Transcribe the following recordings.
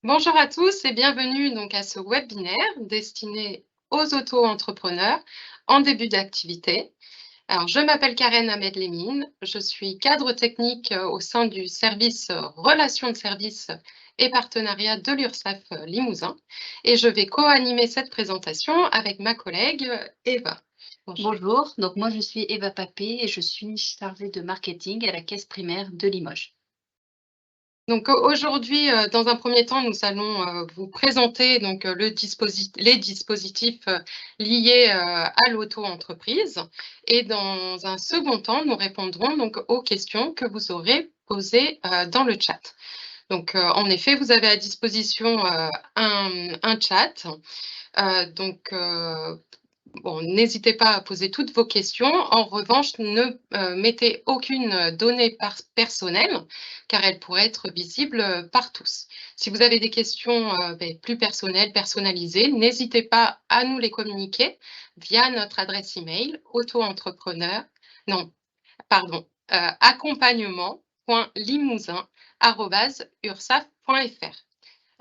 Bonjour à tous et bienvenue donc à ce webinaire destiné aux auto-entrepreneurs en début d'activité. Alors, je m'appelle Karen Ahmed-Lemine, je suis cadre technique au sein du service relations de service et partenariat de l'URSSAF Limousin et je vais co-animer cette présentation avec ma collègue Eva. Bonjour. Bonjour, donc moi je suis Eva Papé et je suis chargée de marketing à la caisse primaire de Limoges. Donc aujourd'hui, dans un premier temps, nous allons vous présenter donc les dispositifs liés à l'auto-entreprise et dans un second temps, nous répondrons donc aux questions que vous aurez posées dans le chat. Donc en effet, vous avez à disposition un chat. Donc bon, n'hésitez pas à poser toutes vos questions. En revanche, ne mettez aucune donnée personnelle, car elle pourrait être visible par tous. Si vous avez des questions plus personnelles, personnalisées, n'hésitez pas à nous les communiquer via notre adresse email auto-entrepreneur, non, pardon, accompagnement.limousin@ursaf.fr.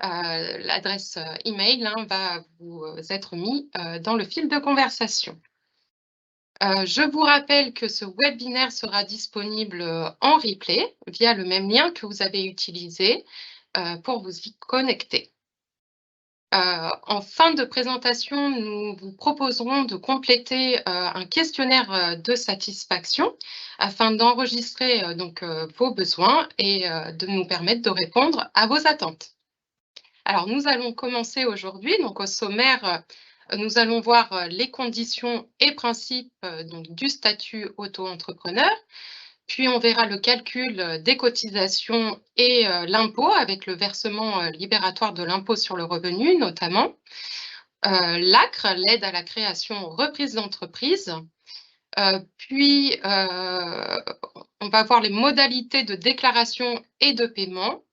L'adresse email va vous être mis dans le fil de conversation. Je vous rappelle que ce webinaire sera disponible en replay via le même lien que vous avez utilisé pour vous y connecter. En fin de présentation, nous vous proposerons de compléter un questionnaire de satisfaction afin d'enregistrer vos besoins et de nous permettre de répondre à vos attentes. Alors, nous allons commencer aujourd'hui. Donc, au sommaire, nous allons voir les conditions et principes donc, du statut auto-entrepreneur. Puis, on verra le calcul des cotisations et l'impôt avec le versement libératoire de l'impôt sur le revenu, notamment. L'ACRE, l'aide à la création reprise d'entreprise. Puis, on va voir les modalités de déclaration et de paiement.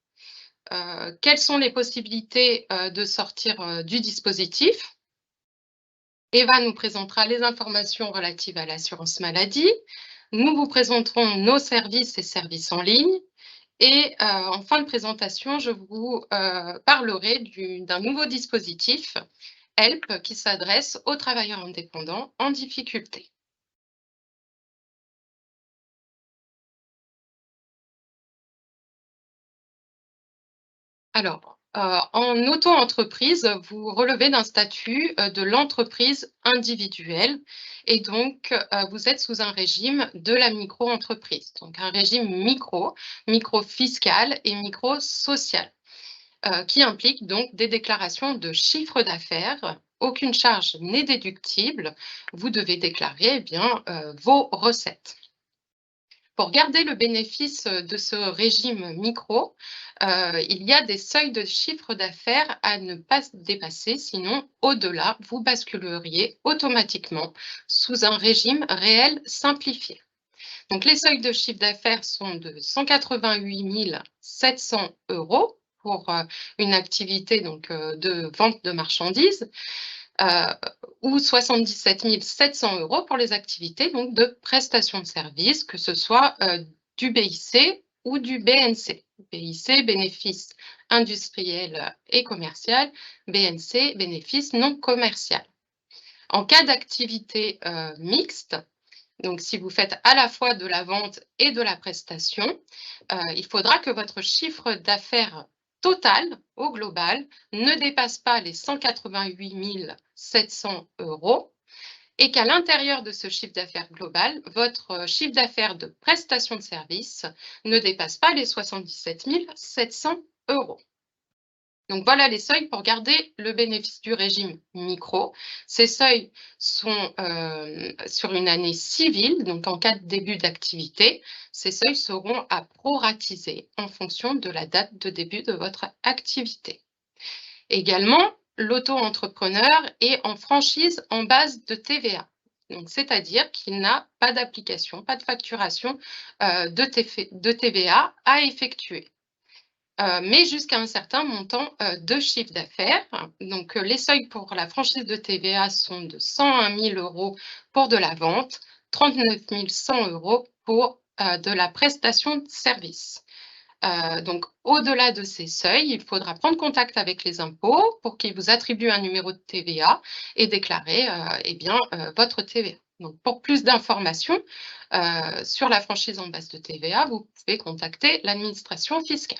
Quelles sont les possibilités de sortir du dispositif? Eva nous présentera les informations relatives à l'assurance maladie. Nous vous présenterons nos services et services en ligne. Et en fin de présentation, je vous parlerai d'un nouveau dispositif, HELP, qui s'adresse aux travailleurs indépendants en difficulté. Alors, en auto-entreprise, vous relevez d'un statut de l'entreprise individuelle et donc vous êtes sous un régime de la micro-entreprise, donc un régime micro-fiscal et micro-social, qui implique donc des déclarations de chiffre d'affaires. Aucune charge n'est déductible. Vous devez déclarer vos recettes. Pour garder le bénéfice de ce régime micro, il y a des seuils de chiffre d'affaires à ne pas dépasser, sinon au-delà, vous basculeriez automatiquement sous un régime réel simplifié. Donc les seuils de chiffre d'affaires sont de 188 700 € pour une activité de vente de marchandises, ou 77 700 € pour les activités donc, de prestation de services, que ce soit du BIC ou du BNC. BIC, bénéfice industriel et commercial, BNC, bénéfice non commercial. En cas d'activité mixte, donc si vous faites à la fois de la vente et de la prestation, il faudra que votre chiffre d'affaires total, au global, ne dépasse pas les 188 700 € et qu'à l'intérieur de ce chiffre d'affaires global, votre chiffre d'affaires de prestation de service ne dépasse pas les 77 700 €. Donc voilà les seuils pour garder le bénéfice du régime micro. Ces seuils sont sur une année civile, donc en cas de début d'activité. Ces seuils seront à proratiser en fonction de la date de début de votre activité. Également, l'auto-entrepreneur est en franchise en base de TVA. Donc, c'est-à-dire qu'il n'a pas d'application, pas de facturation de TVA à effectuer. Mais jusqu'à un certain montant de chiffre d'affaires. Donc, les seuils pour la franchise de TVA sont de 101 000 € pour de la vente, 39 100 € pour de la prestation de service. Donc, au-delà de ces seuils, il faudra prendre contact avec les impôts pour qu'ils vous attribuent un numéro de TVA et déclarer votre TVA. Donc, pour plus d'informations sur la franchise en base de TVA, vous pouvez contacter l'administration fiscale.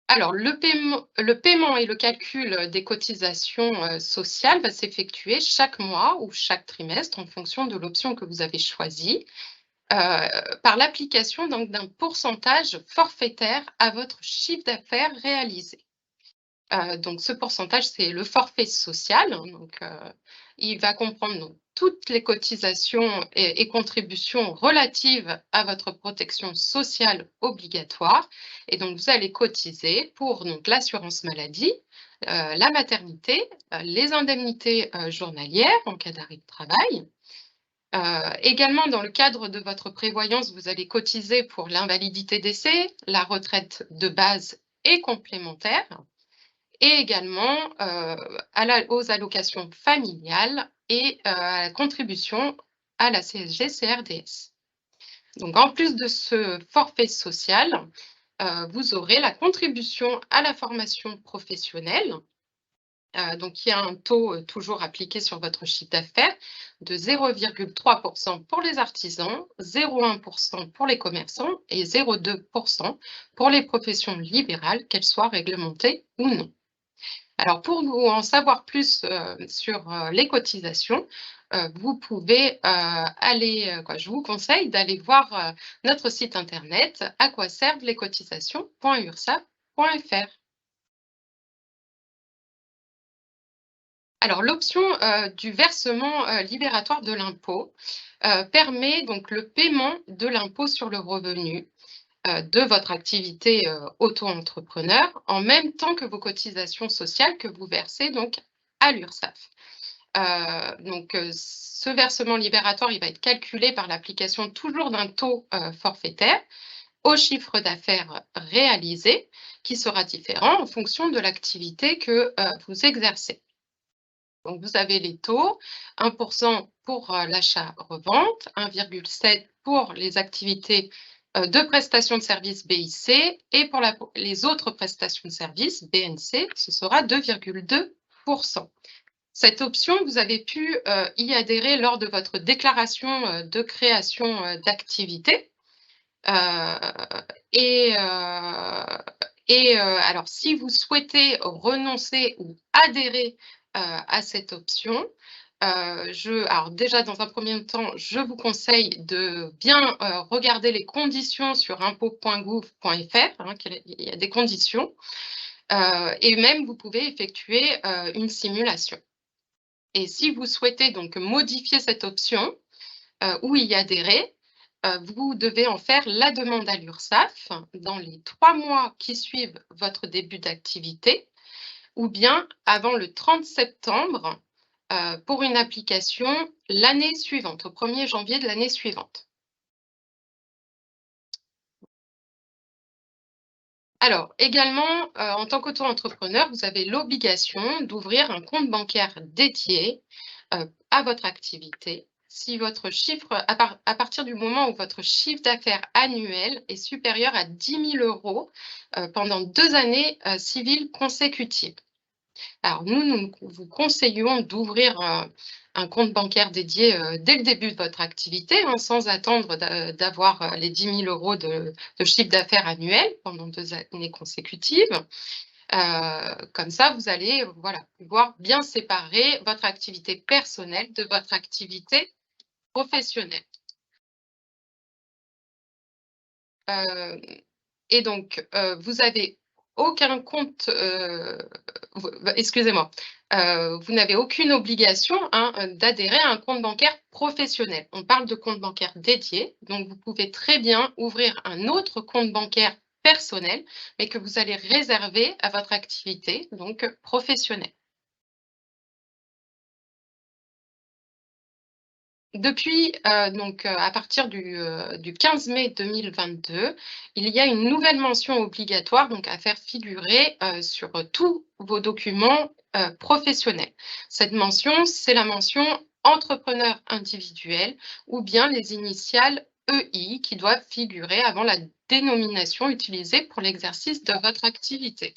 Alors, le paiement et le calcul des cotisations sociales va s'effectuer chaque mois ou chaque trimestre en fonction de l'option que vous avez choisie. Par l'application donc d'un pourcentage forfaitaire à votre chiffre d'affaires réalisé. Donc ce pourcentage, c'est le forfait social, donc il va comprendre donc toutes les cotisations et contributions relatives à votre protection sociale obligatoire et donc vous allez cotiser pour donc l'assurance maladie, la maternité, les indemnités, journalières en cas d'arrêt de travail. Également, dans le cadre de votre prévoyance, vous allez cotiser pour l'invalidité décès, la retraite de base et complémentaire, et également aux allocations familiales et à la contribution à la CSG-CRDS. Donc, en plus de ce forfait social, vous aurez la contribution à la formation professionnelle. Donc, il y a un taux toujours appliqué sur votre chiffre d'affaires de 0,3% pour les artisans, 0,1% pour les commerçants et 0,2% pour les professions libérales, qu'elles soient réglementées ou non. Alors, pour vous en savoir plus sur les cotisations, vous pouvez je vous conseille d'aller voir notre site internet à quoi servent les cotisations.ursaf.fr. Alors, l'option du versement libératoire de l'impôt permet donc le paiement de l'impôt sur le revenu de votre activité auto-entrepreneur en même temps que vos cotisations sociales que vous versez donc à l'URSSAF. Ce versement libératoire, il va être calculé par l'application toujours d'un taux forfaitaire au chiffre d'affaires réalisé qui sera différent en fonction de l'activité que vous exercez. Donc, vous avez les taux, 1% pour l'achat-revente, 1,7 pour les activités de prestation de services BIC et pour les autres prestations de services BNC, ce sera 2,2%. Cette option, vous avez pu y adhérer lors de votre déclaration de création d'activité. Alors, si vous souhaitez renoncer ou adhérer à cette option, alors déjà, dans un premier temps, je vous conseille de bien regarder les conditions sur impôts.gouv.fr, hein, il y a des conditions, et même vous pouvez effectuer une simulation. Et si vous souhaitez donc modifier cette option ou y adhérer, vous devez en faire la demande à l'URSSAF dans les 3 mois qui suivent votre début d'activité ou bien avant le 30 septembre pour une application l'année suivante, au 1er janvier de l'année suivante. Alors, également, en tant qu'auto-entrepreneur, vous avez l'obligation d'ouvrir un compte bancaire dédié à votre activité si votre chiffre, à partir du moment où votre chiffre d'affaires annuel est supérieur à 10 000 € pendant 2 années civiles consécutives. Alors, nous vous conseillons d'ouvrir un compte bancaire dédié dès le début de votre activité, hein, sans attendre d'avoir les 10 000 € de chiffre d'affaires annuel pendant 2 années consécutives. Comme ça, vous allez pouvoir bien séparer votre activité personnelle de votre activité professionnelle. Et donc, vous avez aucun compte, excusez-moi, vous n'avez aucune obligation d'adhérer à un compte bancaire professionnel. On parle de compte bancaire dédié, donc vous pouvez très bien ouvrir un autre compte bancaire personnel, mais que vous allez réserver à votre activité donc professionnelle. Depuis, à partir du 15 mai 2022, il y a une nouvelle mention obligatoire donc à faire figurer sur tous vos documents professionnels. Cette mention, c'est la mention entrepreneur individuel ou bien les initiales EI qui doivent figurer avant la dénomination utilisée pour l'exercice de votre activité.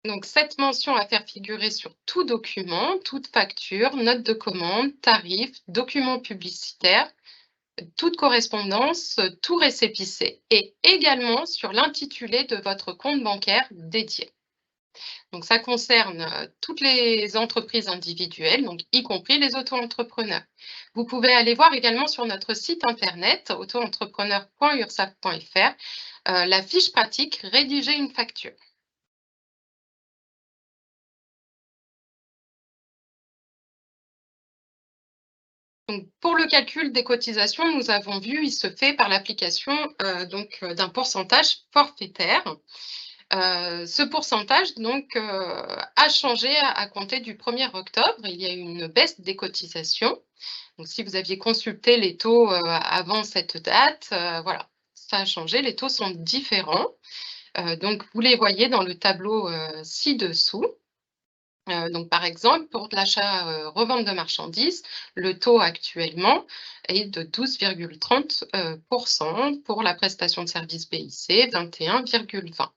Donc, cette mention à faire figurer sur tout document, toute facture, note de commande, tarif, document publicitaire, toute correspondance, tout récépissé et également sur l'intitulé de votre compte bancaire dédié. Donc, ça concerne toutes les entreprises individuelles, donc y compris les auto-entrepreneurs. Vous pouvez aller voir également sur notre site internet auto-entrepreneur.ursaf.fr la fiche pratique Rédiger une facture. Donc, pour le calcul des cotisations, nous avons vu, il se fait par l'application d'un pourcentage forfaitaire. Ce pourcentage a changé à compter du 1er octobre. Il y a eu une baisse des cotisations. Donc, si vous aviez consulté les taux avant cette date, voilà, ça a changé. Les taux sont différents. Donc, vous les voyez dans le tableau ci-dessous. Donc, par exemple, pour de l'achat revente de marchandises, le taux actuellement est de 12,30 pour la prestation de service BIC, 21,20.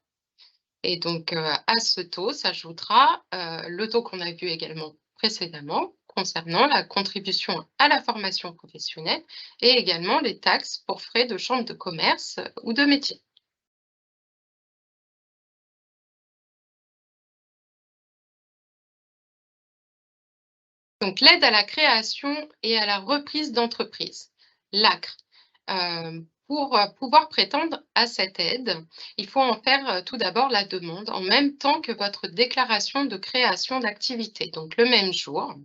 Et donc, à ce taux s'ajoutera le taux qu'on a vu également précédemment concernant la contribution à la formation professionnelle et également les taxes pour frais de chambre de commerce ou de métier. Donc, l'aide à la création et à la reprise d'entreprise, l'ACRE. Pour pouvoir prétendre à cette aide, il faut en faire tout d'abord la demande en même temps que votre déclaration de création d'activité. Donc, le même jour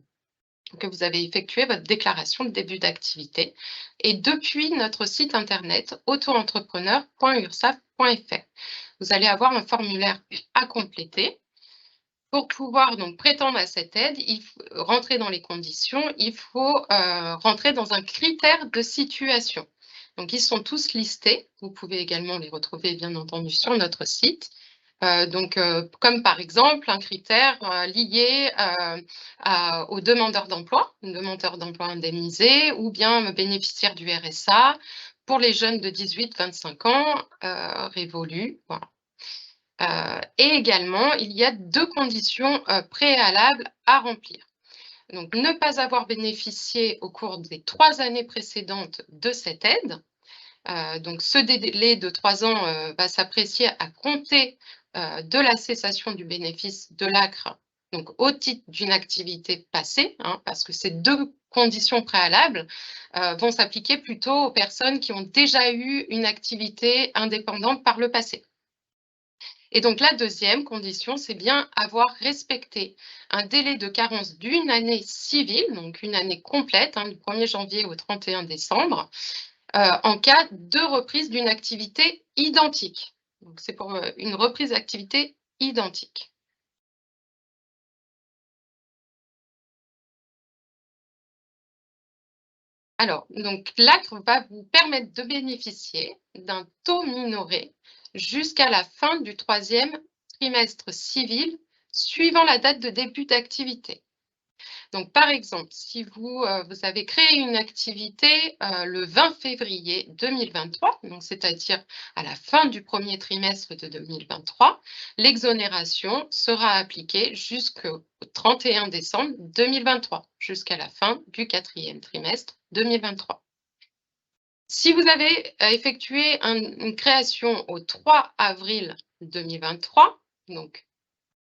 que vous avez effectué votre déclaration de début d'activité et depuis notre site internet auto-entrepreneur.ursaf.fr. Vous allez avoir un formulaire à compléter. Pour pouvoir donc prétendre à cette aide, il faut rentrer dans les conditions, il faut rentrer dans un critère de situation. Donc, ils sont tous listés. Vous pouvez également les retrouver, bien entendu, sur notre site. Comme par exemple un critère lié aux demandeurs d'emploi, demandeurs d'emploi indemnisés ou bien bénéficiaires du RSA pour les jeunes de 18-25 ans révolus. Voilà. Et également, il y a 2 conditions préalables à remplir. Donc, ne pas avoir bénéficié au cours des 3 années précédentes de cette aide. Donc, ce délai de 3 ans va s'apprécier à compter de la cessation du bénéfice de l'ACRE, donc au titre d'une activité passée, parce que ces 2 conditions préalables vont s'appliquer plutôt aux personnes qui ont déjà eu une activité indépendante par le passé. Et donc, la deuxième condition, c'est bien avoir respecté un délai de carence d'1 année civile, donc une année complète, du 1er janvier au 31 décembre, en cas de reprise d'une activité identique. Donc, c'est pour une reprise d'activité identique. Alors, donc l'ACRE va vous permettre de bénéficier d'un taux minoré jusqu'à la fin du 3e trimestre civil suivant la date de début d'activité. Donc, par exemple, si vous avez créé une activité le 20 février 2023, donc c'est-à-dire à la fin du 1er trimestre de 2023, l'exonération sera appliquée jusqu'au 31 décembre 2023, jusqu'à la fin du 4e trimestre 2023. Si vous avez effectué une création au 3 avril 2023, donc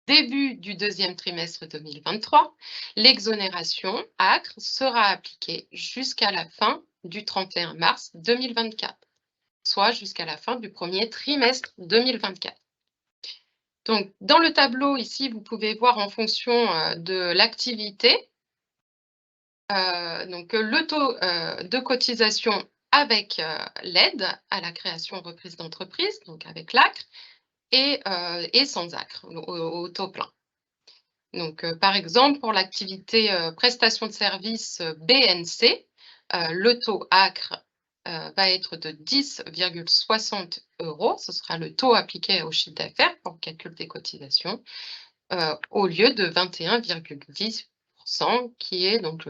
début du 2e trimestre 2023, l'exonération ACRE sera appliquée jusqu'à la fin du 31 mars 2024, soit jusqu'à la fin du 1er trimestre 2024. Donc, dans le tableau ici, vous pouvez voir en fonction de l'activité, le taux de cotisation avec l'aide à la création reprise d'entreprise, donc avec l'ACRE, et sans ACRE, au taux plein. Donc, par exemple, pour l'activité prestation de service BNC, le taux ACRE va être de 10,60 €. Ce sera le taux appliqué au chiffre d'affaires pour le calcul des cotisations, au lieu de 21,10 qui est donc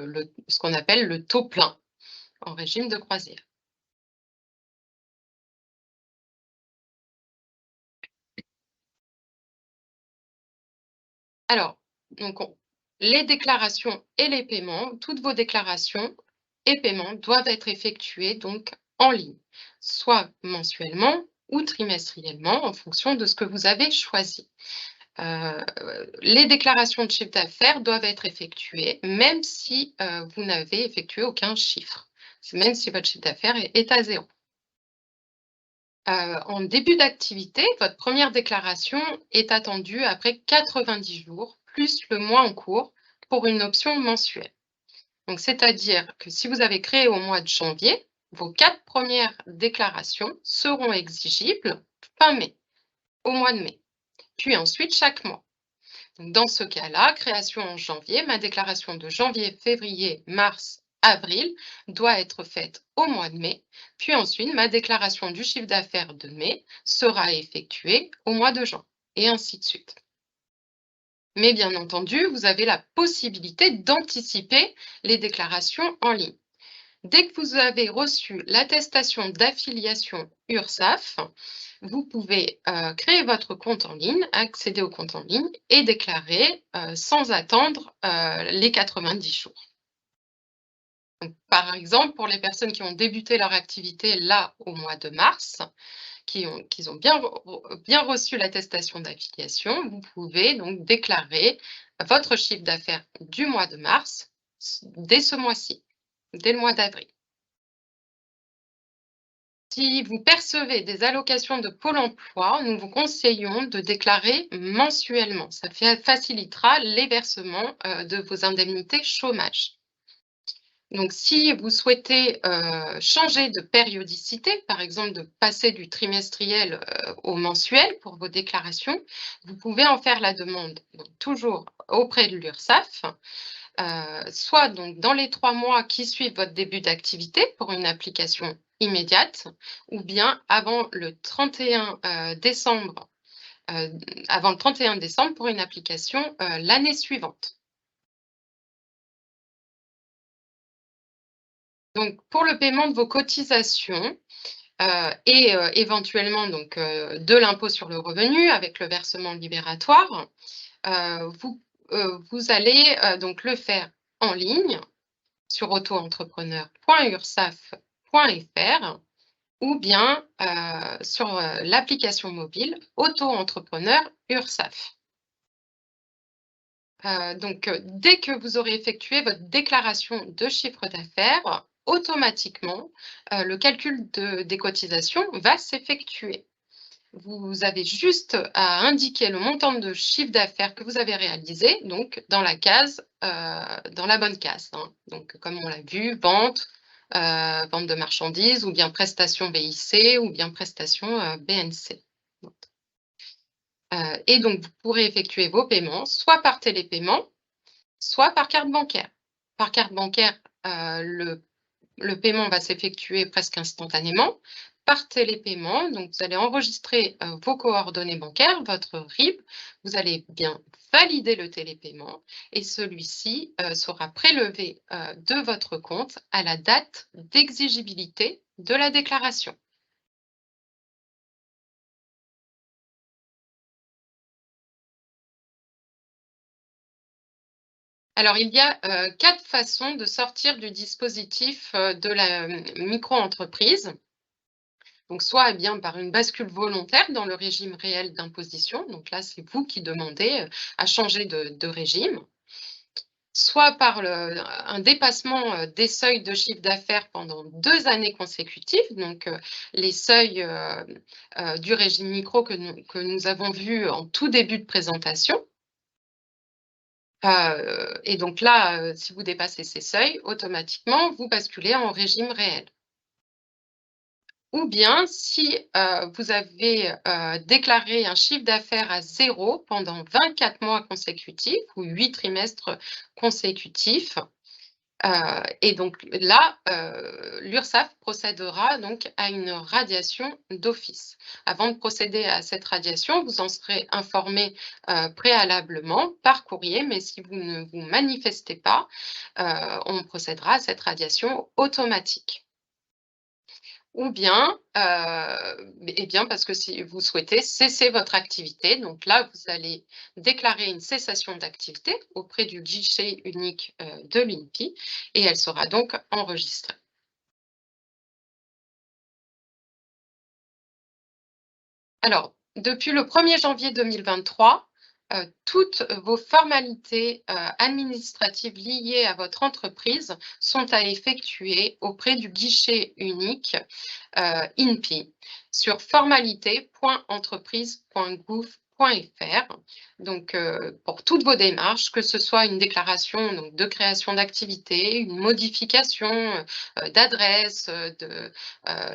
ce qu'on appelle le taux plein en régime de croisière. Alors, donc les déclarations et les paiements, toutes vos déclarations et paiements doivent être effectués donc en ligne, soit mensuellement ou trimestriellement en fonction de ce que vous avez choisi. Les déclarations de chiffre d'affaires doivent être effectuées même si vous n'avez effectué aucun chiffre, même si votre chiffre d'affaires est à zéro. En début d'activité, votre première déclaration est attendue après 90 jours, plus le mois en cours, pour une option mensuelle. Donc, c'est-à-dire que si vous avez créé au mois de janvier, vos 4 premières déclarations seront exigibles fin mai, au mois de mai, puis ensuite chaque mois. Donc, dans ce cas-là, création en janvier, ma déclaration de janvier, février, mars, avril doit être faite au mois de mai, puis ensuite ma déclaration du chiffre d'affaires de mai sera effectuée au mois de juin, et ainsi de suite. Mais bien entendu, vous avez la possibilité d'anticiper les déclarations en ligne. Dès que vous avez reçu l'attestation d'affiliation URSSAF, vous pouvez créer votre compte en ligne, accéder au compte en ligne et déclarer sans attendre les 90 jours. Donc, par exemple, pour les personnes qui ont débuté leur activité là au mois de mars, qui ont bien reçu l'attestation d'affiliation, vous pouvez donc déclarer votre chiffre d'affaires du mois de mars dès ce mois-ci, dès le mois d'avril. Si vous percevez des allocations de Pôle emploi, nous vous conseillons de déclarer mensuellement. Ça facilitera les versements de vos indemnités chômage. Donc, si vous souhaitez changer de périodicité, par exemple de passer du trimestriel au mensuel pour vos déclarations, vous pouvez en faire la demande donc, toujours auprès de l'URSSAF, soit donc dans les 3 mois qui suivent votre début d'activité pour une application immédiate, ou bien avant le 31 décembre, pour une application l'année suivante. Donc, pour le paiement de vos cotisations et éventuellement donc, de l'impôt sur le revenu avec le versement libératoire, vous allez donc le faire en ligne sur auto-entrepreneur.ursaf.fr ou bien sur l'application mobile Auto-entrepreneur URSSAF. Donc, dès que vous aurez effectué votre déclaration de chiffre d'affaires, automatiquement, le calcul des cotisations va s'effectuer. Vous avez juste à indiquer le montant de chiffre d'affaires que vous avez réalisé, donc dans la bonne case, hein. Donc, comme on l'a vu, vente de marchandises ou bien prestation BIC ou bien prestation BNC. Et donc, vous pourrez effectuer vos paiements soit par télépaiement, soit par carte bancaire. Par carte bancaire, le paiement va s'effectuer presque instantanément. Par télépaiement, donc vous allez enregistrer vos coordonnées bancaires, votre RIB, vous allez bien valider le télépaiement et celui-ci sera prélevé de votre compte à la date d'exigibilité de la déclaration. Alors, il y a 4 façons de sortir du dispositif de la micro-entreprise. Donc, soit eh bien, par une bascule volontaire dans le régime réel d'imposition. Donc là, c'est vous qui demandez à changer de régime. Soit par un dépassement des seuils de chiffre d'affaires pendant 2 années consécutives. Donc, les seuils du régime micro que nous avons vus en tout début de présentation. Et donc là, si vous dépassez ces seuils, automatiquement, vous basculez en régime réel. Ou bien si vous avez déclaré un chiffre d'affaires à 0 pendant 24 mois consécutifs ou 8 trimestres consécutifs, Et donc là, l'URSSAF procédera donc à une radiation d'office. Avant de procéder à cette radiation, vous en serez informé préalablement par courrier, mais si vous ne vous manifestez pas, on procédera à cette radiation automatique. Ou bien, eh bien, parce que si vous souhaitez cesser votre activité, donc là, vous allez déclarer une cessation d'activité auprès du guichet unique de l'INPI et elle sera donc enregistrée. Alors, depuis le 1er janvier 2023, toutes vos formalités administratives liées à votre entreprise sont à effectuer auprès du guichet unique INPI sur formalité.entreprise.gouv.fr. Donc, pour toutes vos démarches, que ce soit une déclaration donc, de création d'activité, une modification d'adresse,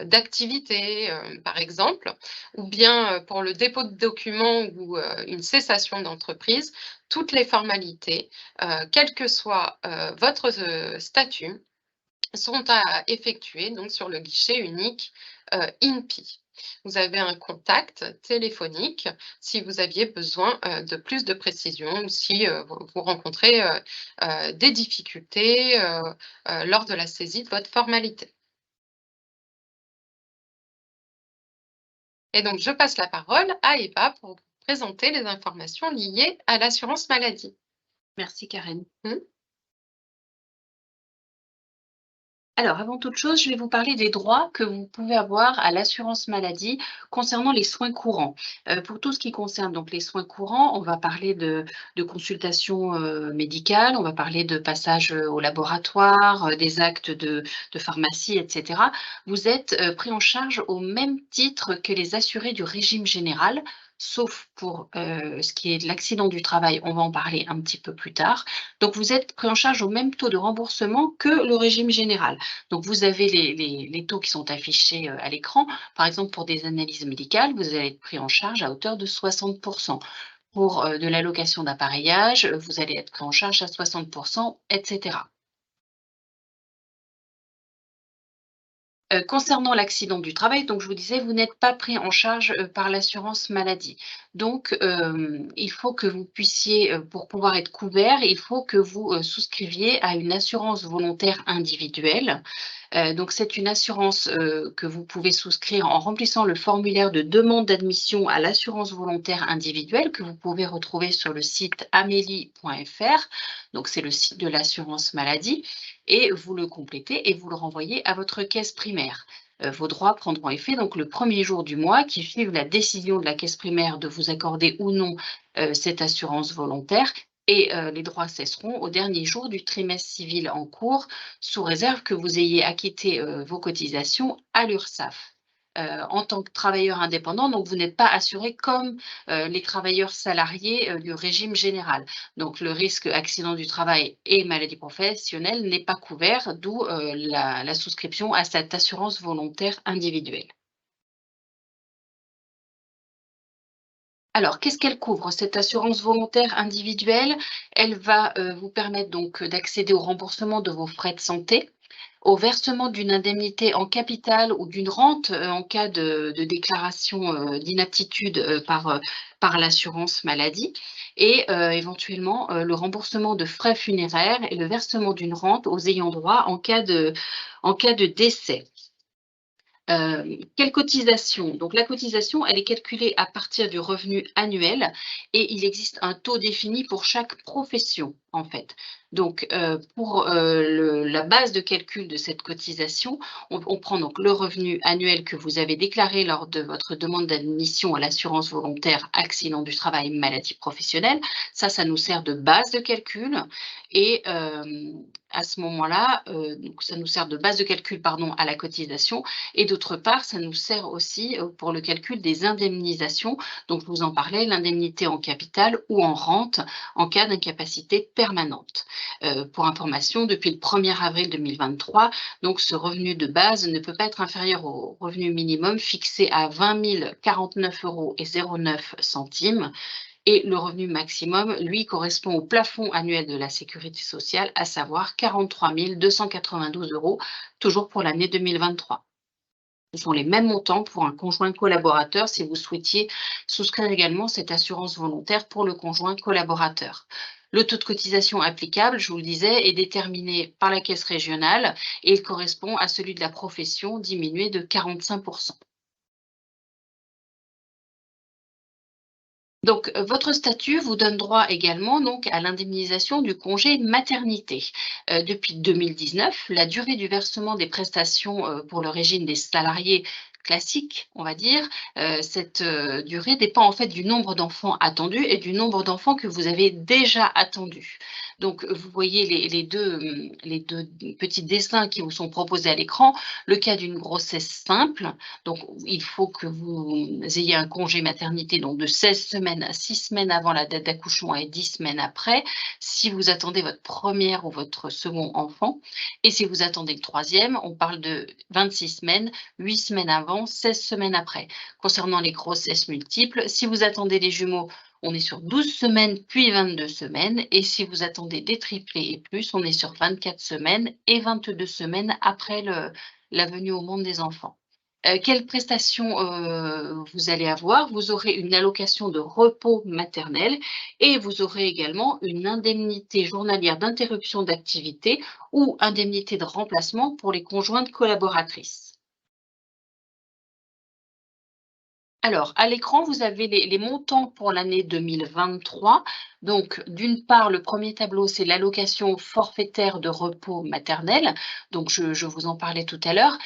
d'activité, par exemple, ou bien pour le dépôt de documents ou une cessation d'entreprise, toutes les formalités, quel que soit votre statut, sont à effectuer donc sur le guichet unique INPI. Vous avez un contact téléphonique si vous aviez besoin de plus de précision ou si vous rencontrez des difficultés lors de la saisie de votre formalité. Et donc, je passe la parole à Eva pour vous présenter les informations liées à l'assurance maladie. Merci Karen. Mmh. Alors, avant toute chose, je vais vous parler des droits que vous pouvez avoir à l'assurance maladie concernant les soins courants. Pour tout ce qui concerne donc les soins courants, on va parler de consultations médicales, on va parler de passage au laboratoire, des actes de pharmacie, etc. Vous êtes pris en charge au même titre que les assurés du régime général, sauf pour ce qui est de l'accident du travail, on va en parler un petit peu plus tard. Donc, vous êtes pris en charge au même taux de remboursement que le régime général. Donc, vous avez les taux qui sont affichés à l'écran. Par exemple, pour des analyses médicales, vous allez être pris en charge à hauteur de 60%. Pour de l'allocation d'appareillage, vous allez être pris en charge à 60%, etc. Concernant l'accident du travail, donc je vous disais, vous n'êtes pas pris en charge, par l'assurance maladie. Donc, il faut que vous puissiez, pour pouvoir être couvert, il faut que vous, souscriviez à une assurance volontaire individuelle. Donc c'est une assurance, que vous pouvez souscrire en remplissant le formulaire de demande d'admission à l'assurance volontaire individuelle que vous pouvez retrouver sur le site amélie.fr. Donc c'est le site de l'assurance maladie et vous le complétez et vous le renvoyez à votre caisse primaire. Vos droits prendront effet donc le premier jour du mois qui suivent la décision de la caisse primaire de vous accorder ou non, cette assurance volontaire et les droits cesseront au dernier jour du trimestre civil en cours, sous réserve que vous ayez acquitté vos cotisations à l'URSSAF. En tant que travailleur indépendant, donc vous n'êtes pas assuré comme les travailleurs salariés du régime général. Donc le risque accident du travail et maladie professionnelle n'est pas couvert, d'où la souscription à cette assurance volontaire individuelle. Alors, qu'est-ce qu'elle couvre, cette assurance volontaire individuelle? Elle va vous permettre donc d'accéder au remboursement de vos frais de santé, au versement d'une indemnité en capital ou d'une rente en cas de déclaration d'inaptitude par l'assurance maladie et éventuellement le remboursement de frais funéraires et le versement d'une rente aux ayants droit en cas de décès. Quelle cotisation? Donc la cotisation, elle est calculée à partir du revenu annuel et il existe un taux défini pour chaque profession, en fait. Donc, pour, la base de calcul de cette cotisation, on prend donc le revenu annuel que vous avez déclaré lors de votre demande d'admission à l'assurance volontaire accident du travail, maladie professionnelle. Ça nous sert de base de calcul et à ce moment-là, donc ça nous sert de base de calcul, pardon, à la cotisation et d'autre part, ça nous sert aussi, pour le calcul des indemnisations. Donc je vous en parlais, l'indemnité en capital ou en rente en cas d'incapacité permanente. Pour information, depuis le 1er avril 2023, donc ce revenu de base ne peut pas être inférieur au revenu minimum fixé à 20 049,09 € Et le revenu maximum, lui, correspond au plafond annuel de la sécurité sociale, à savoir 43 292 €, toujours pour l'année 2023. Ce sont les mêmes montants pour un conjoint collaborateur si vous souhaitiez souscrire également cette assurance volontaire pour le conjoint collaborateur. Le taux de cotisation applicable, je vous le disais, est déterminé par la caisse régionale et il correspond à celui de la profession diminué de 45%. Donc, votre statut vous donne droit également donc à l'indemnisation du congé maternité. Depuis 2019, la durée du versement des prestations, pour le régime des salariés classiques, on va dire, cette, durée dépend en fait du nombre d'enfants attendus et du nombre d'enfants que vous avez déjà attendus. Donc, vous voyez les 2 petits dessins qui vous sont proposés à l'écran. Le cas d'une grossesse simple, donc, il faut que vous ayez un congé maternité donc de 16 semaines à 6 semaines avant la date d'accouchement et 10 semaines après, si vous attendez votre première ou votre second enfant. Et si vous attendez le troisième, on parle de 26 semaines, 8 semaines avant, 16 semaines après. Concernant les grossesses multiples, si vous attendez les jumeaux, on est sur 12 semaines puis 22 semaines. Et si vous attendez des triplés et plus, on est sur 24 semaines et 22 semaines après la venue au monde des enfants. Quelles prestations, vous allez avoir? Vous aurez une allocation de repos maternel et vous aurez également une indemnité journalière d'interruption d'activité ou indemnité de remplacement pour les conjointes collaboratrices. Alors, à l'écran, vous avez les montants pour l'année 2023. Donc, d'une part, le premier tableau, c'est l'allocation forfaitaire de repos maternel. Donc, je vous en parlais tout à l'heure.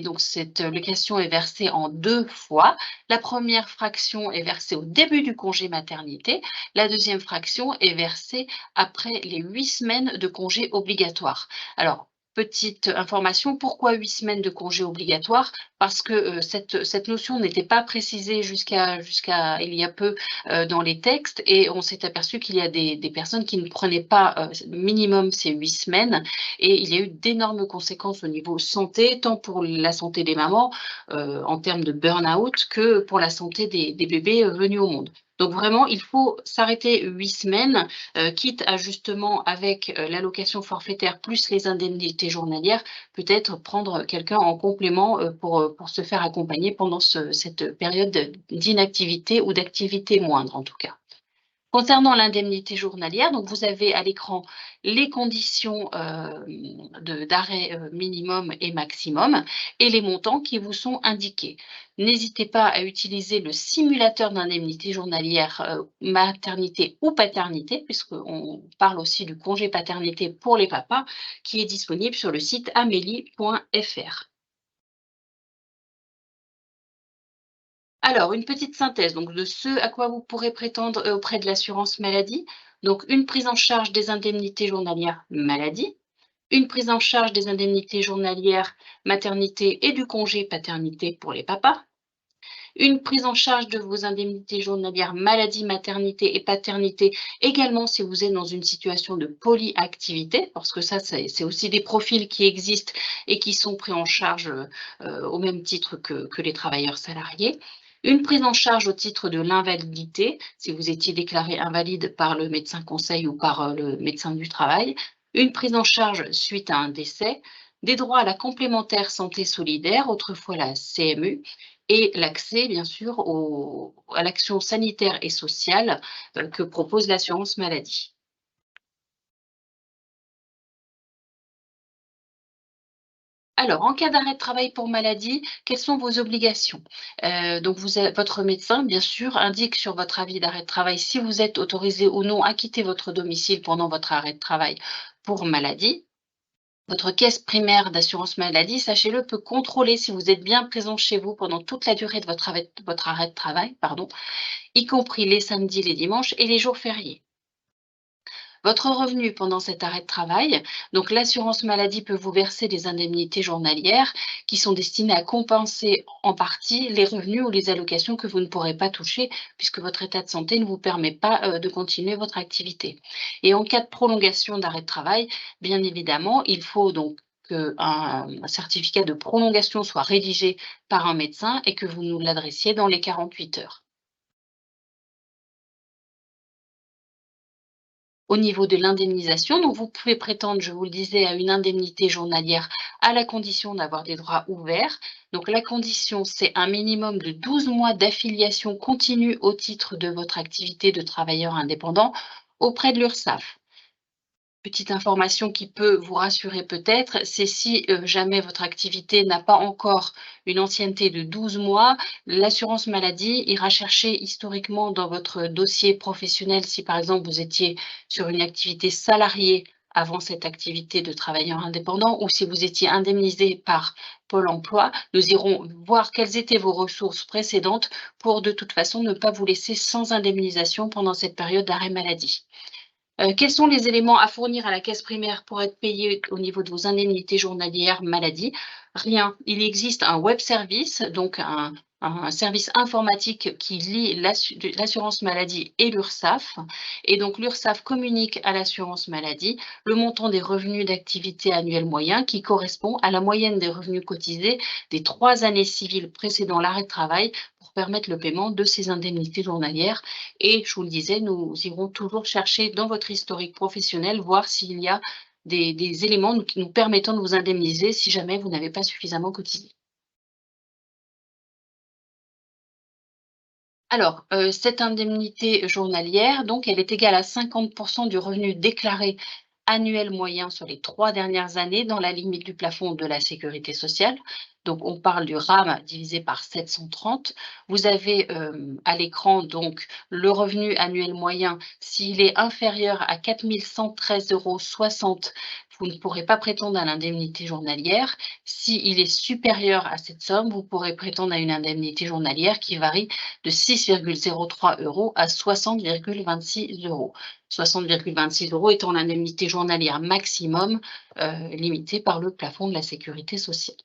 Donc, cette allocation est versée en 2 fois. La première fraction est versée au début du congé maternité. La deuxième fraction est versée après les 8 semaines de congé obligatoire. Alors, petite information, pourquoi 8 semaines de congé obligatoire? Parce que, cette notion n'était pas précisée jusqu'à il y a peu, dans les textes et on s'est aperçu qu'il y a des personnes qui ne prenaient pas, minimum ces 8 semaines et il y a eu d'énormes conséquences au niveau santé, tant pour la santé des mamans, en termes de burn-out que pour la santé des bébés, venus au monde. Donc vraiment, il faut s'arrêter 8 semaines, quitte à justement avec, l'allocation forfaitaire plus les indemnités journalières, peut-être prendre quelqu'un en complément, pour se faire accompagner pendant cette période d'inactivité ou d'activité moindre en tout cas. Concernant l'indemnité journalière, donc vous avez à l'écran les conditions, d'arrêt, minimum et maximum et les montants qui vous sont indiqués. N'hésitez pas à utiliser le simulateur d'indemnité journalière, maternité ou paternité, puisqu'on parle aussi du congé paternité pour les papas, qui est disponible sur le site amélie.fr. Alors, une petite synthèse donc de ce à quoi vous pourrez prétendre, auprès de l'assurance maladie. Donc une prise en charge des indemnités journalières maladie, une prise en charge des indemnités journalières maternité et du congé paternité pour les papas, une prise en charge de vos indemnités journalières maladie, maternité et paternité, également si vous êtes dans une situation de polyactivité, parce que ça, c'est aussi des profils qui existent et qui sont pris en charge, au même titre que les travailleurs salariés. Une prise en charge au titre de l'invalidité, si vous étiez déclaré invalide par le médecin conseil ou par, le médecin du travail. Une prise en charge suite à un décès, des droits à la complémentaire santé solidaire, autrefois la CMU, et l'accès bien sûr à l'action sanitaire et sociale, que propose l'assurance maladie. Alors, en cas d'arrêt de travail pour maladie, quelles sont vos obligations? Donc votre médecin, bien sûr, indique sur votre avis d'arrêt de travail si vous êtes autorisé ou non à quitter votre domicile pendant votre arrêt de travail pour maladie. Votre caisse primaire d'assurance maladie, sachez-le, peut contrôler si vous êtes bien présent chez vous pendant toute la durée de votre arrêt de travail, pardon, y compris les samedis, les dimanches et les jours fériés. Votre revenu pendant cet arrêt de travail, donc l'assurance maladie peut vous verser des indemnités journalières qui sont destinées à compenser en partie les revenus ou les allocations que vous ne pourrez pas toucher puisque votre état de santé ne vous permet pas de continuer votre activité. Et en cas de prolongation d'arrêt de travail, bien évidemment, il faut donc qu'un certificat de prolongation soit rédigé par un médecin et que vous nous l'adressiez dans les 48 heures. Au niveau de l'indemnisation, donc vous pouvez prétendre, je vous le disais, à une indemnité journalière à la condition d'avoir des droits ouverts. Donc la condition, c'est un minimum de 12 mois d'affiliation continue au titre de votre activité de travailleur indépendant auprès de l'URSSAF. Petite information qui peut vous rassurer peut-être, c'est si jamais votre activité n'a pas encore une ancienneté de 12 mois, l'assurance maladie ira chercher historiquement dans votre dossier professionnel, si par exemple vous étiez sur une activité salariée avant cette activité de travailleur indépendant ou si vous étiez indemnisé par Pôle emploi, nous irons voir quelles étaient vos ressources précédentes pour de toute façon ne pas vous laisser sans indemnisation pendant cette période d'arrêt maladie. Quels sont les éléments à fournir à la caisse primaire pour être payé au niveau de vos indemnités journalières maladie? Rien. Il existe un web service, donc un service informatique qui lie l'assurance maladie et l'URSSAF. Et donc l'URSSAF communique à l'assurance maladie le montant des revenus d'activité annuels moyens qui correspond à la moyenne des revenus cotisés des 3 années civiles précédant l'arrêt de travail pour permettre le paiement de ces indemnités journalières. Et je vous le disais, nous irons toujours chercher dans votre historique professionnel, voir s'il y a des éléments nous permettant de vous indemniser si jamais vous n'avez pas suffisamment cotisé. Alors, cette indemnité journalière, donc, elle est égale à 50 du revenu déclaré annuel moyen sur les 3 dernières années dans la limite du plafond de la sécurité sociale. Donc on parle du RAM divisé par 730. Vous avez, à l'écran donc le revenu annuel moyen. S'il est inférieur à 4 113,60 €, vous ne pourrez pas prétendre à l'indemnité journalière. S'il est supérieur à cette somme, vous pourrez prétendre à une indemnité journalière qui varie de 6,03 € à 60,26 €. 60,26 € étant l'indemnité journalière maximum limitée par le plafond de la sécurité sociale.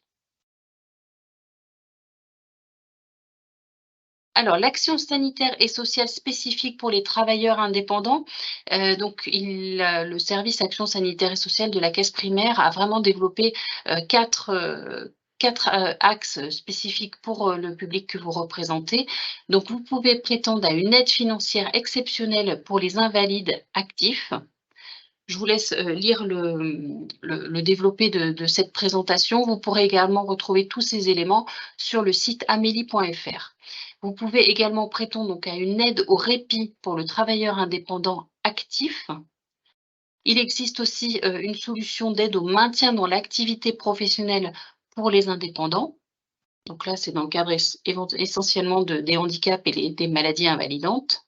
Alors, l'action sanitaire et sociale spécifique pour les travailleurs indépendants, donc le service action sanitaire et sociale de la caisse primaire a vraiment développé 4 axes spécifiques pour le public que vous représentez. Donc, vous pouvez prétendre à une aide financière exceptionnelle pour les invalides actifs. Je vous laisse lire le développé de cette présentation. Vous pourrez également retrouver tous ces éléments sur le site amélie.fr. Vous pouvez également prétendre donc à une aide au répit pour le travailleur indépendant actif. Il existe aussi une solution d'aide au maintien dans l'activité professionnelle pour les indépendants. Donc là, c'est dans le cadre essentiellement des handicaps et des maladies invalidantes.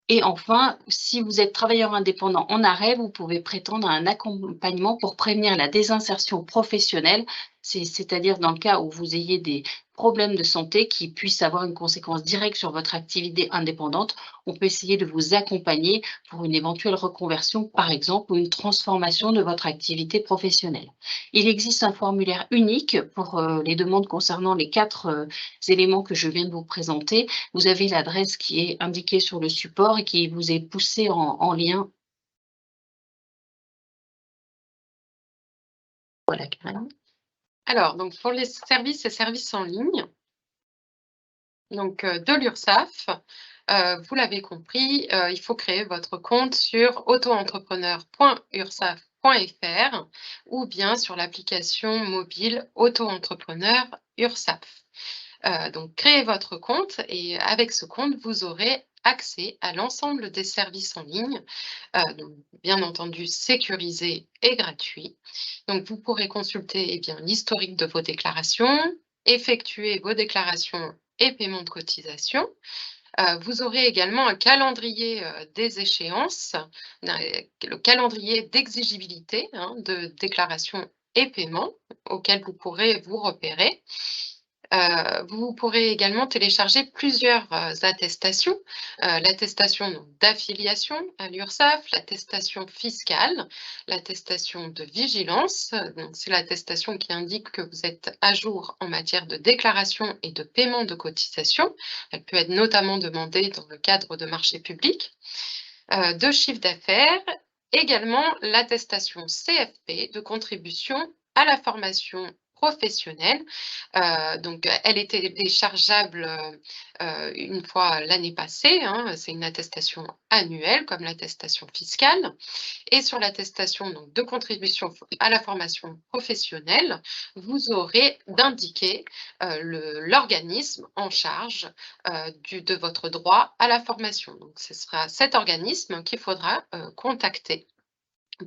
Et enfin, si vous êtes travailleur indépendant en arrêt, vous pouvez prétendre à un accompagnement pour prévenir la désinsertion professionnelle, c'est-à-dire dans le cas où vous ayez des problèmes de santé qui puissent avoir une conséquence directe sur votre activité indépendante. On peut essayer de vous accompagner pour une éventuelle reconversion, par exemple, ou une transformation de votre activité professionnelle. Il existe un formulaire unique pour les demandes concernant les 4 éléments que je viens de vous présenter. Vous avez l'adresse qui est indiquée sur le support et qui vous est poussée en lien. Voilà, Karen. Alors, donc pour les services et services en ligne, donc de l'URSSAF, vous l'avez compris, il faut créer votre compte sur auto-entrepreneur.ursaf.fr ou bien sur l'application mobile Auto-entrepreneur URSSAF. Donc créez votre compte et avec ce compte, vous aurez accès à l'ensemble des services en ligne, donc bien entendu sécurisés et gratuits. Donc vous pourrez consulter l'historique de vos déclarations, effectuer vos déclarations et paiements de cotisation. Vous aurez également un calendrier des échéances, le calendrier d'exigibilité de déclaration et paiement auquel vous pourrez vous repérer. Vous pourrez également télécharger plusieurs attestations. L'attestation d'affiliation à l'URSSAF, l'attestation fiscale, l'attestation de vigilance. Donc, c'est l'attestation qui indique que vous êtes à jour en matière de déclaration et de paiement de cotisation. Elle peut être notamment demandée dans le cadre de marchés publics, de chiffre d'affaires. Également l'attestation CFP de contribution à la formation professionnelle. Donc, elle est téléchargeable une fois l'année passée, hein, c'est une attestation annuelle comme l'attestation fiscale. Et sur l'attestation donc, de contribution à la formation professionnelle, vous aurez d'indiquer l'organisme en charge de votre droit à la formation. Donc, ce sera cet organisme qu'il faudra contacter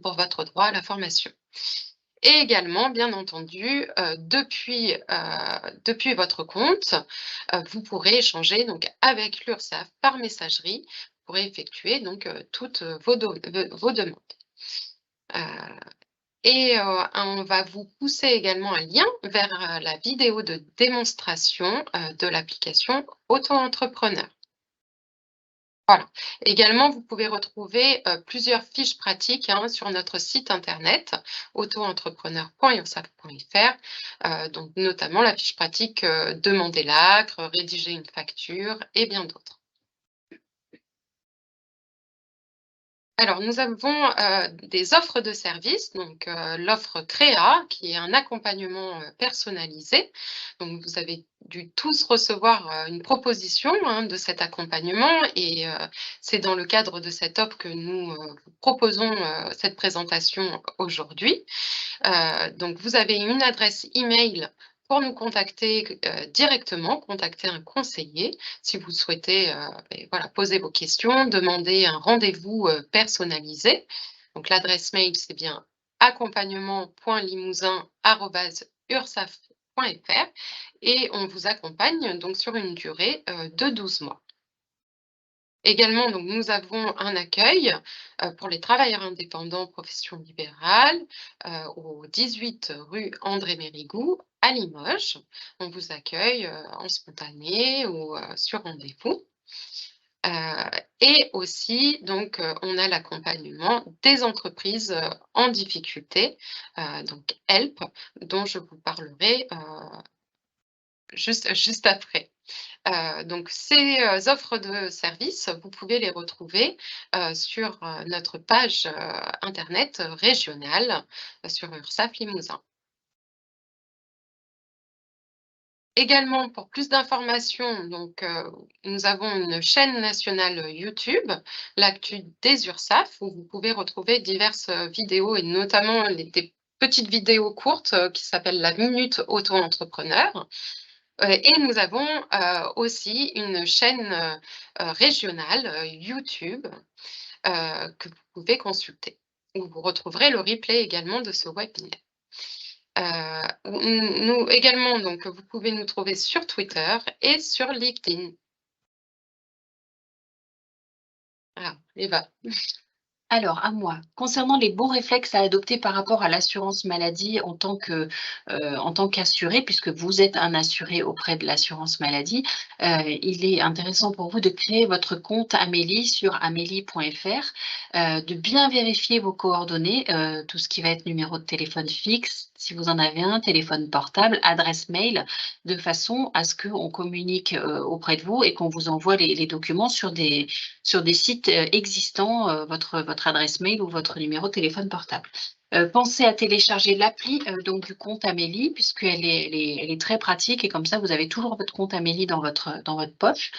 pour votre droit à la formation. Et également, bien entendu, depuis votre compte, vous pourrez échanger donc, avec l'URSSAF par messagerie. Vous pourrez effectuer donc, toutes vos demandes. On va vous pousser également un lien vers la vidéo de démonstration de l'application Auto-entrepreneur. Voilà. Également, vous pouvez retrouver plusieurs fiches pratiques hein, sur notre site internet autoentrepreneur.ursaf.fr, donc notamment la fiche pratique demander l'ACRE, rédiger une facture et bien d'autres. Alors, nous avons des offres de services, donc l'offre Créa, qui est un accompagnement personnalisé. Donc, vous avez dû tous recevoir une proposition hein, de cet accompagnement et c'est dans le cadre de cette offre que nous vous proposons cette présentation aujourd'hui. Donc, vous avez une adresse email pour nous contacter directement, contacter un conseiller si vous souhaitez voilà, poser vos questions, demander un rendez-vous personnalisé. Donc, l'adresse mail, c'est bien accompagnement.limousin@ursaf.fr et on vous accompagne donc sur une durée de 12 mois. Également, donc, nous avons un accueil pour les travailleurs indépendants profession libérale au 18 rue André Mérigout à Limoges. On vous accueille en spontané ou sur rendez-vous. Et aussi, donc, on a l'accompagnement des entreprises en difficulté, donc HELP, dont je vous parlerai juste après. Donc ces offres de services, vous pouvez les retrouver sur notre page internet régionale sur URSSAF Limousin. Également, pour plus d'informations, donc, nous avons une chaîne nationale YouTube, l'actu des URSSAF, où vous pouvez retrouver diverses vidéos et notamment des petites vidéos courtes qui s'appellent la Minute Auto-entrepreneur. Et nous avons aussi une chaîne régionale YouTube que vous pouvez consulter, où vous retrouverez le replay également de ce webinaire. Nous également, donc, vous pouvez nous trouver sur Twitter et sur LinkedIn. Ah, Eva. Alors, à moi. Concernant les bons réflexes à adopter par rapport à l'assurance maladie en tant qu'assuré, puisque vous êtes un assuré auprès de l'assurance maladie, il est intéressant pour vous de créer votre compte Amélie sur amélie.fr, de bien vérifier vos coordonnées, tout ce qui va être numéro de téléphone fixe, si vous en avez un, téléphone portable, adresse mail, de façon à ce qu'on communique auprès de vous et qu'on vous envoie les documents sur des sites existants, votre adresse mail ou votre numéro de téléphone portable. Pensez à télécharger l'appli donc du compte Amélie, puisqu'elle est très pratique et comme ça, vous avez toujours votre compte Amélie dans votre poche.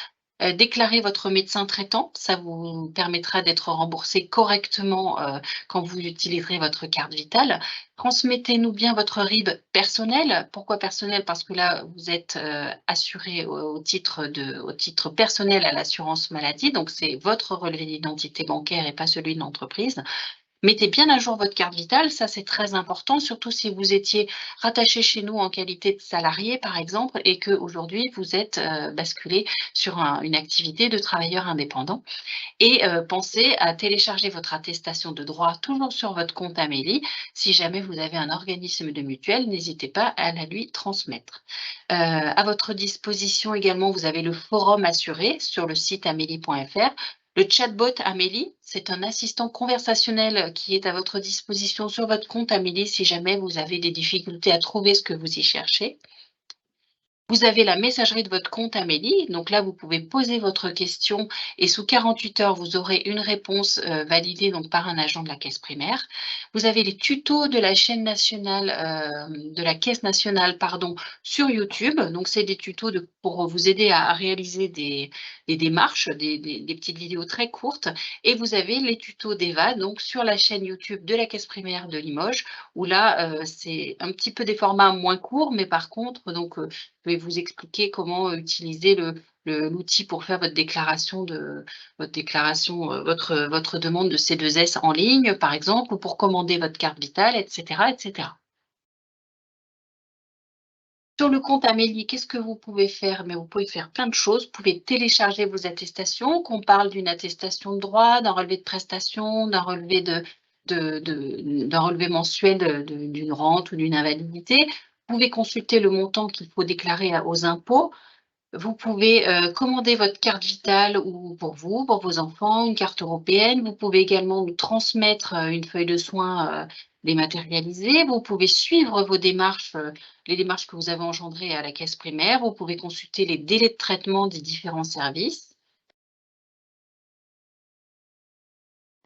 Déclarez votre médecin traitant, ça vous permettra d'être remboursé correctement quand vous utiliserez votre carte vitale. Transmettez-nous bien votre RIB personnel. Pourquoi personnel? Parce que là, vous êtes assuré au titre personnel à l'assurance maladie, donc c'est votre relevé d'identité bancaire et pas celui de l'entreprise. Mettez bien à jour votre carte vitale, ça c'est très important, surtout si vous étiez rattaché chez nous en qualité de salarié par exemple et qu'aujourd'hui vous êtes basculé sur une activité de travailleur indépendant. Et pensez à télécharger votre attestation de droit toujours sur votre compte Amélie. Si jamais vous avez un organisme de mutuelle, n'hésitez pas à la lui transmettre. À votre disposition également, vous avez le forum assuré sur le site amélie.fr. Le chatbot Amélie, c'est un assistant conversationnel qui est à votre disposition sur votre compte Amélie si jamais vous avez des difficultés à trouver ce que vous y cherchez. Vous avez la messagerie de votre compte Amélie, donc là, vous pouvez poser votre question et sous 48 heures, vous aurez une réponse, validée donc par un agent de la caisse primaire. Vous avez les tutos de la chaîne nationale, de la caisse nationale, pardon, sur YouTube. Donc c'est des tutos pour vous aider à réaliser des démarches, des petites vidéos très courtes et vous avez les tutos d'Eva, donc sur la chaîne YouTube de la caisse primaire de Limoges où là, c'est un petit peu des formats moins courts, mais par contre donc, je vais vous expliquer comment utiliser l'outil pour faire votre demande de C2S en ligne, par exemple, ou pour commander votre carte vitale, et cetera, et cetera. Sur le compte Amélie, qu'est-ce que vous pouvez faire? Mais vous pouvez faire plein de choses. Vous pouvez télécharger vos attestations, qu'on parle d'une attestation de droit, d'un relevé de prestation, d'un relevé d'un relevé mensuel d'une rente ou d'une invalidité. Vous pouvez consulter le montant qu'il faut déclarer aux impôts. Vous pouvez, commander votre carte vitale ou pour vous, pour vos enfants, une carte européenne. Vous pouvez également nous transmettre, une feuille de soins, dématérialisée. Vous pouvez suivre vos démarches, les démarches que vous avez engendrées à la caisse primaire. Vous pouvez consulter les délais de traitement des différents services.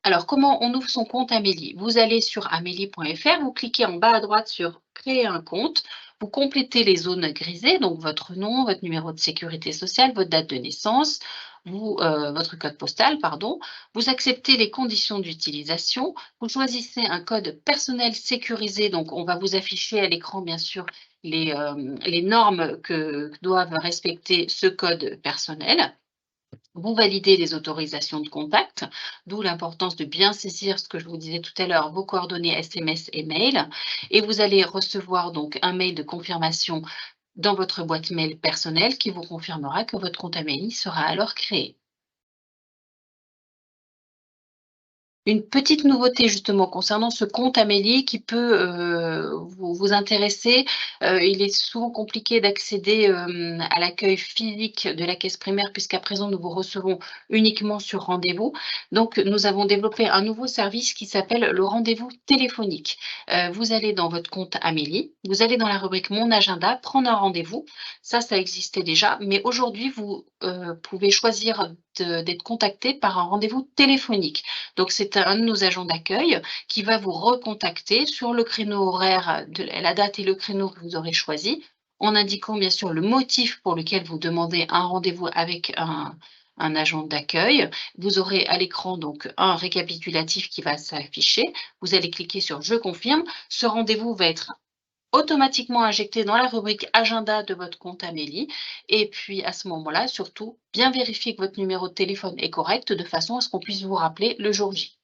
Alors, comment on ouvre son compte Amélie? Vous allez sur amélie.fr, vous cliquez en bas à droite sur créer un compte, vous complétez les zones grisées, donc votre nom, votre numéro de sécurité sociale, votre date de naissance, votre code postal, pardon. Vous acceptez les conditions d'utilisation, vous choisissez un code personnel sécurisé, donc on va vous afficher à l'écran bien sûr les normes que doivent respecter ce code personnel. Vous validez les autorisations de contact, d'où l'importance de bien saisir ce que je vous disais tout à l'heure, vos coordonnées SMS et mail. Et vous allez recevoir donc un mail de confirmation dans votre boîte mail personnelle qui vous confirmera que votre compte Amélie sera alors créé. Une petite nouveauté justement concernant ce compte Amélie qui peut, vous intéresser, il est souvent compliqué d'accéder, à l'accueil physique de la caisse primaire puisqu'à présent nous vous recevons uniquement sur rendez-vous. Donc nous avons développé un nouveau service qui s'appelle le rendez-vous téléphonique. Vous allez dans votre compte Amélie, vous allez dans la rubrique Mon agenda, prendre un rendez-vous. Ça existait déjà, mais aujourd'hui vous, pouvez choisir d'être contacté par un rendez-vous téléphonique. Donc c'est un de nos agents d'accueil qui va vous recontacter sur le créneau horaire de la date et le créneau que vous aurez choisi, en indiquant bien sûr le motif pour lequel vous demandez un rendez-vous avec un agent d'accueil. Vous aurez à l'écran donc un récapitulatif qui va s'afficher. Vous allez cliquer sur Je confirme. Ce rendez-vous va être automatiquement injecté dans la rubrique agenda de votre compte Amélie. Et puis à ce moment-là, surtout, bien vérifier que votre numéro de téléphone est correct de façon à ce qu'on puisse vous rappeler le jour J.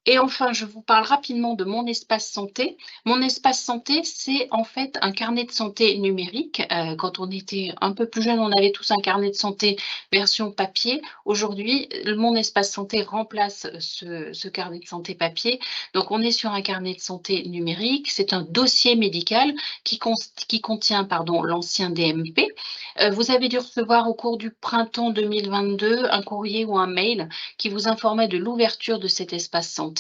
Et enfin, je vous parle rapidement de mon espace santé. Mon espace santé, c'est en fait un carnet de santé numérique. Quand on était un peu plus jeune, on avait tous un carnet de santé version papier. Aujourd'hui, mon espace santé remplace ce carnet de santé papier. Donc, on est sur un carnet de santé numérique. C'est un dossier médical qui contient pardon, l'ancien DMP. Vous avez dû recevoir au cours du printemps 2022 un courrier ou un mail qui vous informait de l'ouverture de cet espace santé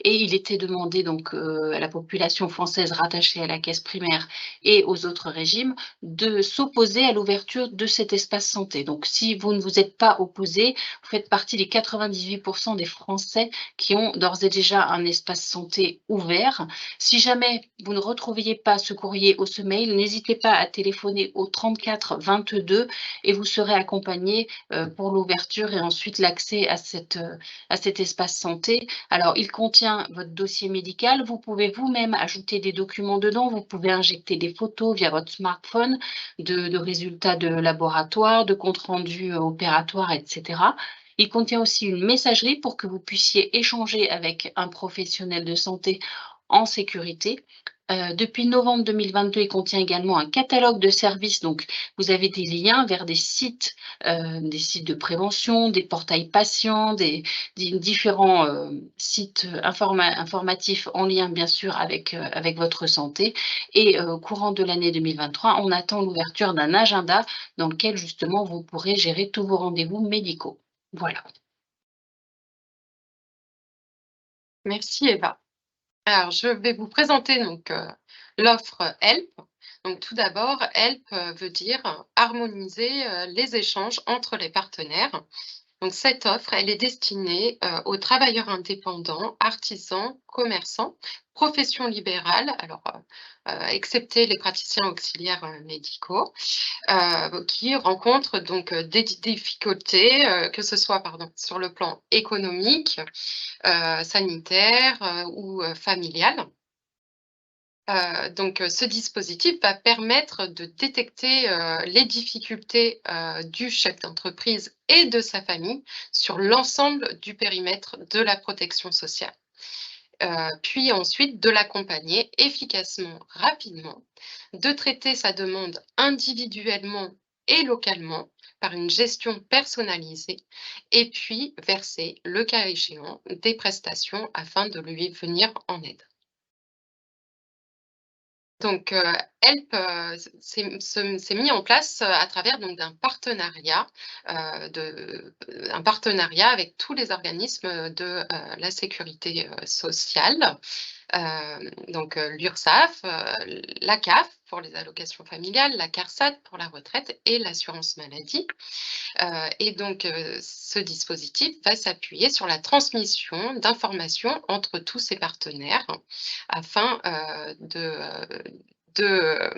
et il était demandé donc à la population française rattachée à la caisse primaire et aux autres régimes de s'opposer à l'ouverture de cet espace santé. Donc si vous ne vous êtes pas opposé, vous faites partie des 98% des Français qui ont d'ores et déjà un espace santé ouvert. Si jamais vous ne retrouviez pas ce courrier ou ce mail, n'hésitez pas à téléphoner au 34 22 et vous serez accompagné pour l'ouverture et ensuite l'accès à cet espace santé. Alors, il contient votre dossier médical. Vous pouvez vous-même ajouter des documents dedans. Vous pouvez injecter des photos via votre smartphone de résultats de laboratoire, de comptes rendus opératoires, etc. Il contient aussi une messagerie pour que vous puissiez échanger avec un professionnel de santé en sécurité. Depuis novembre 2022, il contient également un catalogue de services. Donc, vous avez des liens vers des sites de prévention, des portails patients, des différents sites informatifs en lien, bien sûr, avec votre santé. Et au courant de l'année 2023, on attend l'ouverture d'un agenda dans lequel, justement, vous pourrez gérer tous vos rendez-vous médicaux. Voilà. Merci Eva. Alors, je vais vous présenter donc l'offre HELP. Donc tout d'abord, HELP veut dire harmoniser les échanges entre les partenaires. Donc cette offre, elle est destinée aux travailleurs indépendants, artisans, commerçants, professions libérales, alors excepté les praticiens auxiliaires médicaux, qui rencontrent donc des difficultés, que ce soit pardon, sur le plan économique, sanitaire ou familial. Donc, ce dispositif va permettre de détecter, les difficultés, du chef d'entreprise et de sa famille sur l'ensemble du périmètre de la protection sociale. Puis ensuite de l'accompagner efficacement, rapidement, de traiter sa demande individuellement et localement par une gestion personnalisée et puis verser, le cas échéant, des prestations afin de lui venir en aide. Donc, HELP, s'est mis en place, à travers donc d'un partenariat, un partenariat avec tous les organismes de, la sécurité, sociale. Donc, l'URSSAF, la CAF pour les allocations familiales, la CARSAT pour la retraite et l'assurance maladie. Et donc, ce dispositif va s'appuyer sur la transmission d'informations entre tous ces partenaires afin, de,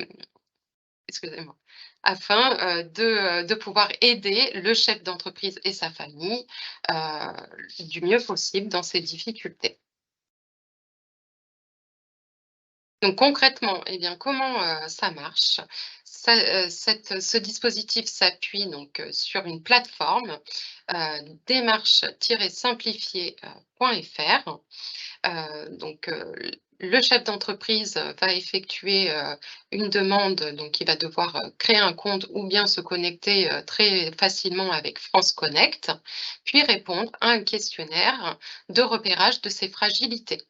excusez-moi, afin, de pouvoir aider le chef d'entreprise et sa famille, du mieux possible dans ces difficultés. Donc concrètement, eh bien, comment, ça marche? Ça, ce dispositif s'appuie donc, sur une plateforme, démarche-simplifiée.fr. Donc, le chef d'entreprise va effectuer, une demande, donc il va devoir, créer un compte ou bien se connecter, très facilement avec France Connect, puis répondre à un questionnaire de repérage de ses fragilités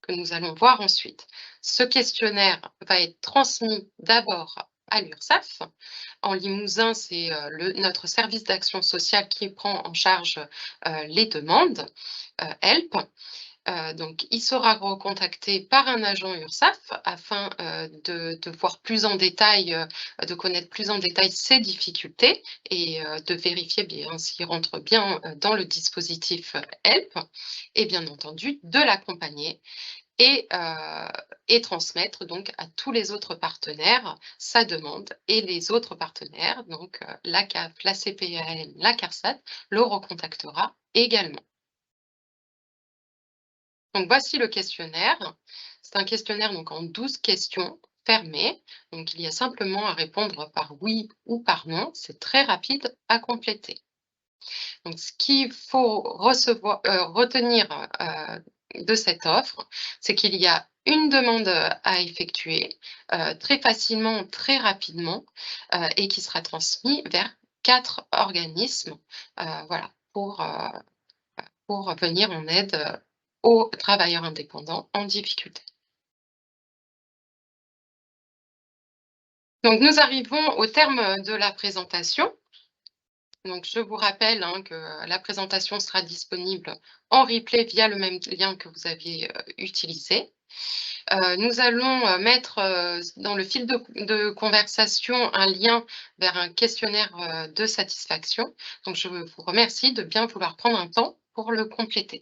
que nous allons voir ensuite. Ce questionnaire va être transmis d'abord à l'URSSAF. En Limousin, c'est notre service d'action sociale qui prend en charge les demandes HELP. Donc, il sera recontacté par un agent URSSAF afin de voir plus en détail, de connaître plus en détail ses difficultés et de vérifier bien s'il rentre bien dans le dispositif HELP et bien entendu de l'accompagner et transmettre donc à tous les autres partenaires sa demande et les autres partenaires, donc la CAF, la CPAM, la CARSAT, le recontactera également. Donc voici le questionnaire. C'est un questionnaire donc en 12 questions fermées. Donc il y a simplement à répondre par oui ou par non. C'est très rapide à compléter. Donc ce qu'il faut retenir de cette offre, c'est qu'il y a une demande à effectuer très facilement, très rapidement et qui sera transmise vers 4 organismes voilà, pour venir en aide aux travailleurs indépendants en difficulté. Donc nous arrivons au terme de la présentation. Donc je vous rappelle, hein, que la présentation sera disponible en replay via le même lien que vous aviez, utilisé. Nous allons, mettre, dans le fil de conversation un lien vers un questionnaire, de satisfaction. Donc je vous remercie de bien vouloir prendre un temps pour le compléter.